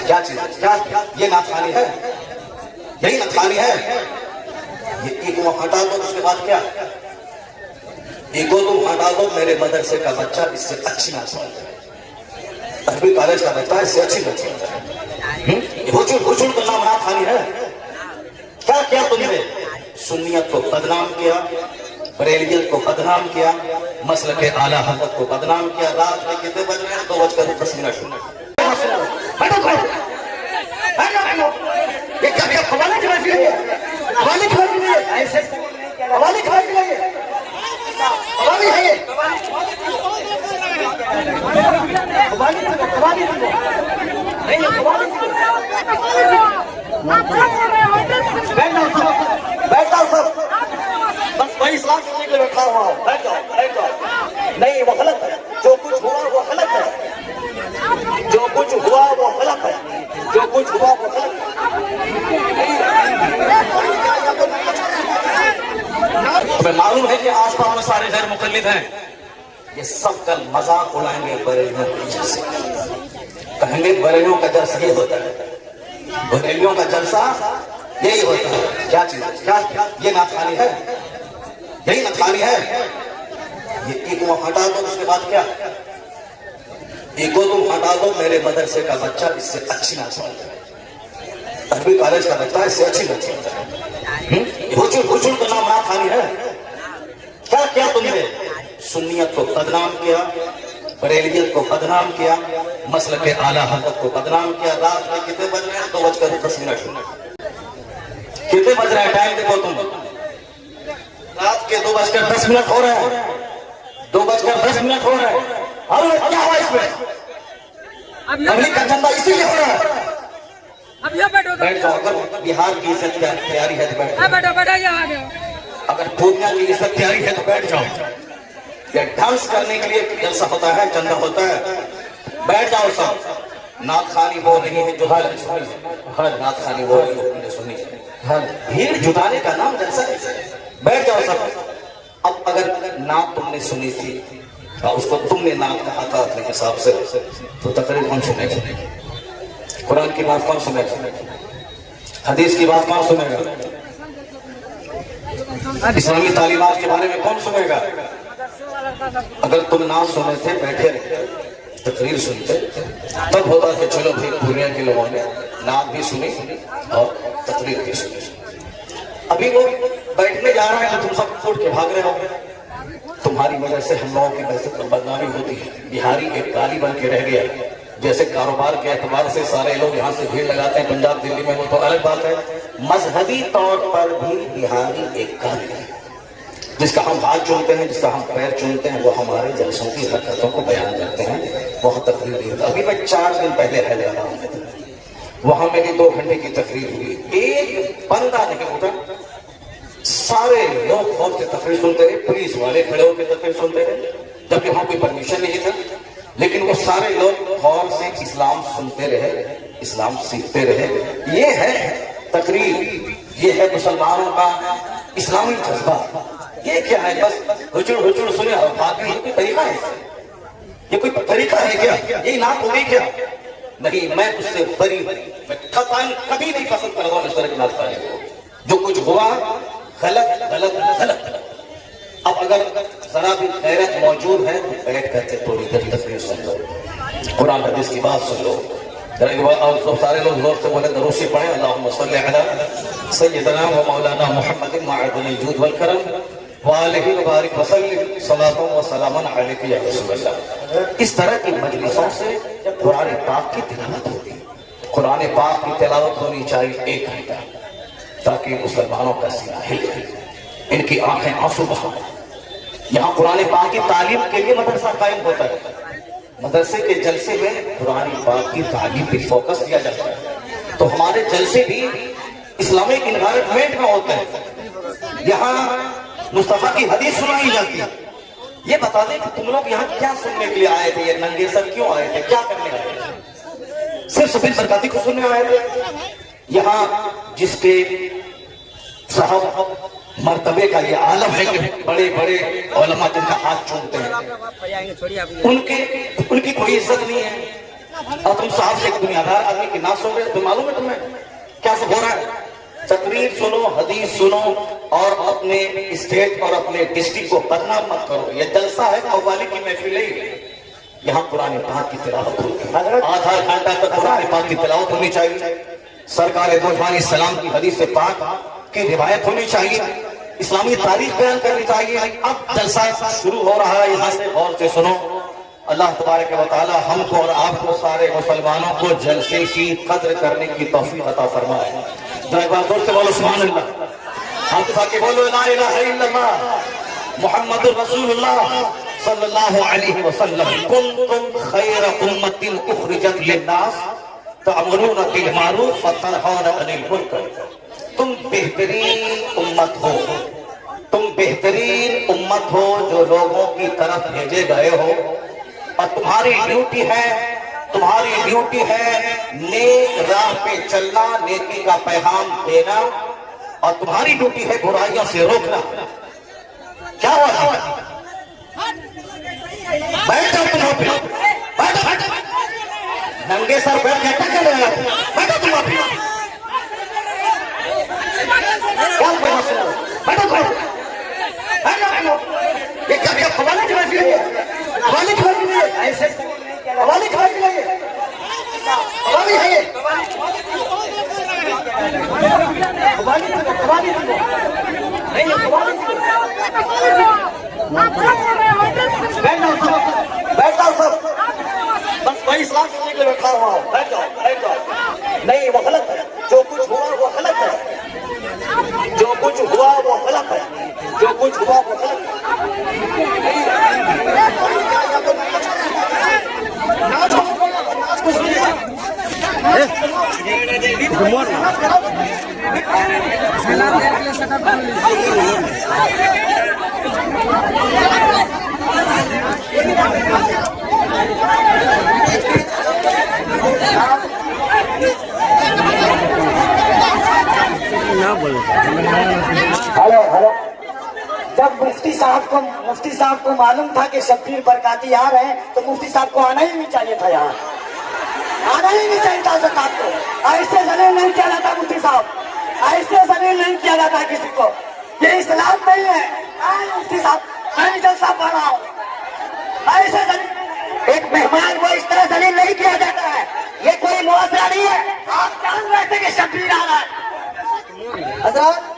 کیا چیز ہے؟ کیا یہ ناتخوانی ہے؟ یہی ناتخوانی ہے؟ یہ ایگو ہٹا دو، اس کے بعد کیا؟ ایگو تم ہٹا دو، میرے مدرسے کا بچہ اس سے اچھی ناتخوانی ہے، عربی کالج کا بچہ اس سے اچھی ناتخوانی ہے۔ حجر کا نام ناتخوانی ہے؟ کیا کیا تم نے؟ سنیت کو بدنام کیا، بریلیت کو بدنام کیا، مسلک اعلیٰ حضرت کو بدنام کیا۔ رات میں کتنے بج رہے ہیں؟ 2:10۔ یہ کیا حوالے کی بات ہے؟ حوالے کی بات ہے؟ ایسے حوالے کی بات ہے؟ حوالے ہے یہ؟ بیٹھ جاؤ سب، بس وہی اسلام کرنے کے لیے بیٹھا ہوا ہوں، بیٹھ جاؤ بیٹھ جاؤ۔ نہیں، وہ غلط ہے، جو کچھ ہوا وہ غلط ہے، جو کچھ ہوا وہ غلط ہے، جو کچھ ہوا وہ غلط ہے۔ ہمیں معلوم ہے کہ آس پاس میں سارے غیر مقلد ہیں، یہ سب کل مذاق اڑائیں گے بریلیوں کے جلسے، کہیں گے بریلیوں کا جلسہ یہ ہوتا ہے، بریلیوں کا جلسہ یہی ہوتا ہے۔ کیا چیز ہے؟ کیا یہ ناتخوانی ہے؟ یہی ناتخوانی ہے؟ یہ ایگو ہٹا دو، اس کے بعد کیا؟ ایگو تم ہٹا دو، میرے مدرسے کا بچہ اس سے اچھی ناتخوانی ہے، عربی کالج کا بچہ اس سے اچھی ناتخوانی ہے۔ حجر کا نام ناتخوانی ہے؟ کیا کیا تم نے؟ سنیت کو بدنام کیا، بریلیت کو بدنام کیا، مسلک اعلیٰ حضرت کو بدنام کیا۔ رات میں کتنے بج رہے ہیں؟ 2:10۔ کتنے بج رہے ہیں؟ ٹائم دیکھو تم، رات کے 2:10 ہو رہے ہیں، 2:10 ہو رہے ہیں۔ اور کیا ہوا اس میں؟ تبلیغ کا چندہ اسی لیے ہو رہا ہے۔ بیٹھ جاؤ، اگر بہار کی عزت تیاری ہے تو بیٹھ جاؤ، اگر پورنیہ کی عزت تیاری ہے تو بیٹھ جاؤ۔ یہ ڈانس کرنے کے لیے جلسہ ہوتا ہے، چندہ ہوتا ہے، بیٹھ جاؤ سب۔ ناتخوانی وہ نہیں ہے جو ناتخوانی وہ نہیں جو تم نے سنی ہے، بھیڑ جٹانے کا نام جلسہ ہے۔ بیٹھ جاؤ سب۔ اب اگر نعت تم نے سنی تھی اور اس کو تم نے نعت کہا تھا اپنے حساب سے، تو تقریر کون سنے گا؟ قرآن کی بات کون سنے گا؟ حدیث کی بات کون سنے گا؟ اسلامی تعلیمات کے بارے میں کون سنے گا؟ اگر تم نعت سنے تھے، بیٹھے رہے، تقریر سنتے، تب ہوتا کہ چلو بھائی دنیا کے لوگوں نے نعت بھی سنی اور تقریر بھی سنی۔ ابھی وہ بیٹھنے جا رہے ہیں تو تم سب اٹھ کے بھاگ رہے ہو، تمہاری وجہ سے ہم لوگوں کی بحثت میں بدنامی ہوتی ہے۔ بہاری ایک کالی بن کے رہ گیا، جیسے کاروبار کے اعتبار سے سارے لوگ یہاں سے بھیڑ لگاتے ہیں پنجاب دلی میں، وہ تو الگ بات ہے، مذہبی طور پر بھی بہاری ایک کالی ہے، جس کا ہم ہاتھ چومتے ہیں، جس کا ہم پیر چومتے ہیں، وہ ہمارے جلسوں کی حرکتوں کو بیان کرتے ہیں، بہت تقریر دی ہوتا۔ ابھی میں 4 دن پہلے حیدرآباد میں تھا، وہاں میری 2 گھنٹے کی تقریر ہوئی، ایک بندہ نہیں اٹھا، سارے لوگ غور سے تقریر سنتے رہے، پولیس والے کھڑے ہو کے تقریر سنتے رہے، جبکہ وہاں کوئی پرمیشن نہیں تھا، لیکن وہ سارے لوگ غور سے اسلام سنتے رہے، اسلام سیکھتے رہے۔ یہ ہے تقریر، یہ ہے مسلمانوں کا اسلامی جذبہ۔ یہ کیا ہے؟ بس حجر سنے اور بھاگنے، یہ کوئی طریقہ ہے؟ یہ کوئی طریقہ ہے کیا؟ یہی نعت ہو گئی کیا؟ نہیں، میں اس سے بری، میں کبھی نہیں پسند کرتا ہوں اس طرح کی نعت پڑھنے کو۔ جو کچھ ہوا غلط غلط غلط۔ اب اگر ذرا بھی غیرت موجود ہے تو بیٹھ کر کے تھوڑی دیر تقریر سن لو، قرآن حدیث کی بات سن لو، اور سارے لوگ زور سے بولے دروشی پڑھیں، اللہم صلی علی سیدنا و مولانا محمد معدن الجود والکرم وآلہ وبارک وسلم صلاۃ و سلام علیک یا رسول اللہ۔ اس طرح کی مجلسوں سے قرآن پاک کی تلاوت ہوتی ہے، قرآن پاک کی تلاوت ہونی چاہیے 1 گھنٹہ، تاکہ مسلمانوں کا سینہ ہل جائے، ان کی آنکھیں آنسو بہائیں۔ یہاں قرآن پاک کی تعلیم کے لیے مدرسہ قائم ہوتا ہے، مدرسے کے جلسے میں قرآن پاک کی تعلیم پر فوکس کیا جاتا ہے، تو ہمارے جلسے بھی اسلامک انوائرمنٹ میں ہوتے ہیں۔ یہاں مصطفیٰ کی حدیث سنائی جاتی ہے۔ یہ بتا دیں کہ تم لوگ یہاں کیا سننے کے لیے آئے تھے؟ یہ ننگے سر کیوں آئے تھے؟ کیا کرنے آئے تھے؟ صرف سفید برکاتی کو سننے آئے تھے؟ یہاں جس کے صاحب مرتبے کا یہ عالم ہے کہ بڑے بڑے علماء جن کا ہاتھ چومتے ہیں، ان کی کوئی عزت نہیں ہے، اور تم صاحب سے ایک دنیادار آدمی کی نہ سن رہے، تو معلوم ہے تمہیں کیا سب ہو رہا ہے؟ تقریر سنو، حدیث سنو، اور اپنے اسٹیٹ اور اپنے ڈسٹرکٹ کو بدنام مت کرو۔ یہ جلسہ ہے قوالی کی محفل ہے، یہاں قرآن پاک کی تلاوت ہوتی ہے، آدھا گھنٹہ تک قرآن پاک کی تلاوت ہونی چاہیے، سرکار دو جہان علیہ السلام کی حدیث پاک کی روایت ہونی چاہیے، اسلامی تاریخ بیان کرنی چاہیے۔ اب جلسہ شروع ہو رہا ہے، یہاں سے غور سے سنو۔ اللہ تبارک و تعالی ہم کو اور آپ کو سارے مسلمانوں کو جلسے کی قدر کرنے کی توفیق عطا فرمائے۔ ایک بار زور سے بولو سبحان اللہ، ہاتھ اٹھا کے بولو لا الہ الا اللہ محمد رسول اللہ صلی اللہ علیہ وسلم۔ کنتم خیر امت اخرجت للناس تأمرون بالمعروف وتنہون عن المنکر۔ تم بہترین امت ہو، تم بہترین امت ہو جو لوگوں کی طرف بھیجے گئے ہو، اور تمہاری ڈیوٹی ہے نیک راہ پہ چلنا، نیکی کا پیغام دینا، اور تمہاری ڈیوٹی ہے برائیوں سے روکنا۔ کیا ہوا؟ بیٹھ جاؤ تم وہاں پہ، ننگے سر بیٹھ کے ٹکے لے آئے، بیٹھو تم وہاں پہ، کیا مسئلہ ہے؟ بیٹھو بیٹھو، یہ کیا قوالی کی محفل ہے؟ قوالی کی محفل ہے، ایسے قوالی کی محفل ہے، قوالی ہے یہ، قوالی بیٹھ جاؤ سب، بس وہی اسلام سننے کے لیے بیٹھا ہوا ہوں، بیٹھ جاؤ۔ نہیں وہ غلط ہے، جو کچھ ہوا وہ غلط ہے، جو کچھ ہوا وہ غلط ہے، جو کچھ ہوا وہ غلط ہے۔ ہلو، جب مفتی صاحب کو معلوم تھا کہ شبیر برکاتی آ رہے ہیں تو مفتی صاحب کو آنا ہی نہیں چاہیے تھا، یہاں آنا ہی نہیں چاہیے تھا زکات کو۔ ایسے ذلیل نہیں کیا جاتا مفتی صاحب، ایسے ذلیل نہیں کیا جاتا کسی کو، یہ اسلام نہیں ہے۔ مفتی صاحب میں جلسہ پڑھ رہا ہوں، ایسے ایک مہمان کو اس طرح ذلیل نہیں کیا جاتا ہے، یہ کوئی معاشرہ نہیں ہے۔ آپ جان رہے تھے کہ شبیر آ رہا ہے حضرات،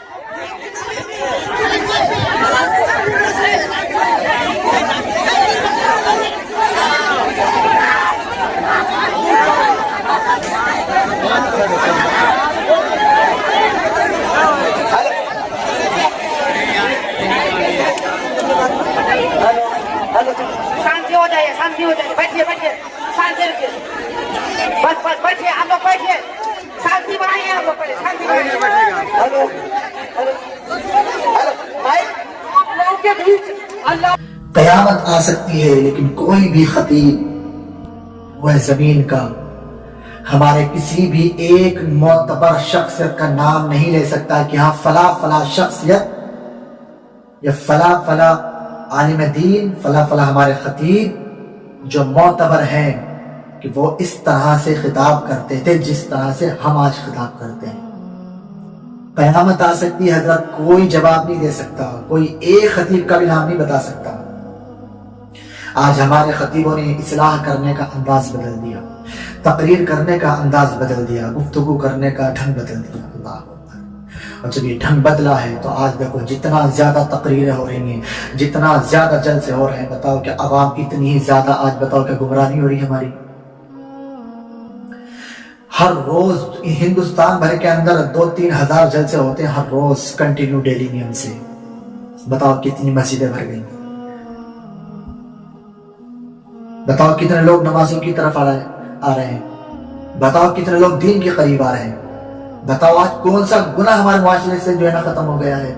شانتی ہو جائے، شانتی ہو جائے، بیٹھیے بیٹھیے، شانتی رکھیے، بس بس بیٹھیے، آپ لوگ بیٹھیے، شانتی بنائیے، آپ لوگ پہلے شانتی بنائیے۔ ہلو، آپ لوگوں کے بیچ اللہ قیامت آ سکتی ہے لیکن کوئی بھی خطیب وہ زمین کا ہمارے کسی بھی ایک معتبر شخصیت کا نام نہیں لے سکتا کہ ہاں فلاں فلاں شخصیت یا فلاں فلاں عالم دین، فلاں فلاں ہمارے خطیب جو معتبر ہیں کہ وہ اس طرح سے خطاب کرتے تھے جس طرح سے ہم آج خطاب کرتے ہیں۔ قیامت آ سکتی ہے حضرت، کوئی جواب نہیں دے سکتا، کوئی ایک خطیب کا بھی نام نہیں بتا سکتا۔ آج ہمارے خطیبوں نے اصلاح کرنے کا انداز بدل دیا، تقریر کرنے کا انداز بدل دیا، گفتگو کرنے کا ڈھنگ بدل دیا۔ اللہ اکبر۔ اور جب یہ ڈھنگ بدلا ہے تو آج دیکھو جتنا زیادہ تقریریں ہو رہی ہیں، جتنا زیادہ جلسے ہو رہے ہیں، بتاؤ کہ عوام اتنی ہی زیادہ آج بتاؤ کہ گمراہ نہیں ہو رہی ہماری؟ ہر روز ہندوستان بھر کے اندر 2-3 ہزار جلسے ہوتے ہیں ہر روز کنٹینیو ڈیلی نیم سے، بتاؤ کتنی مسجدیں بھر گئی، بتاؤ کتنے لوگ نمازوں کی طرف آ رہے ہیں، بتاؤ کتنے لوگ دین کے قریب آ رہے ہیں، بتاؤ آج کون سا گناہ ہمارے معاشرے سے جو ہے نا ختم ہو گیا ہے؟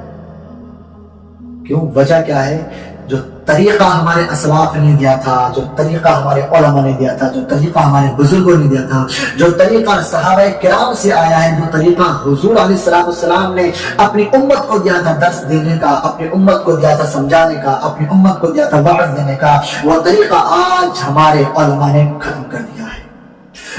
کیوں؟ وجہ کیا ہے؟ جو طریقہ ہمارے اسلاف نے دیا تھا، جو طریقہ ہمارے علماء نے دیا تھا، جو طریقہ ہمارے بزرگوں نے دیا تھا، جو طریقہ صحابہ کرام سے آیا ہے، جو طریقہ حضور علیہ السلام نے اپنی امت کو دیا تھا درس دینے کا، اپنی امت کو دیا تھا سمجھانے کا، اپنی امت کو دیا تھا وعظ دینے کا، وہ طریقہ آج ہمارے علماء نے ختم کر دیا ہے۔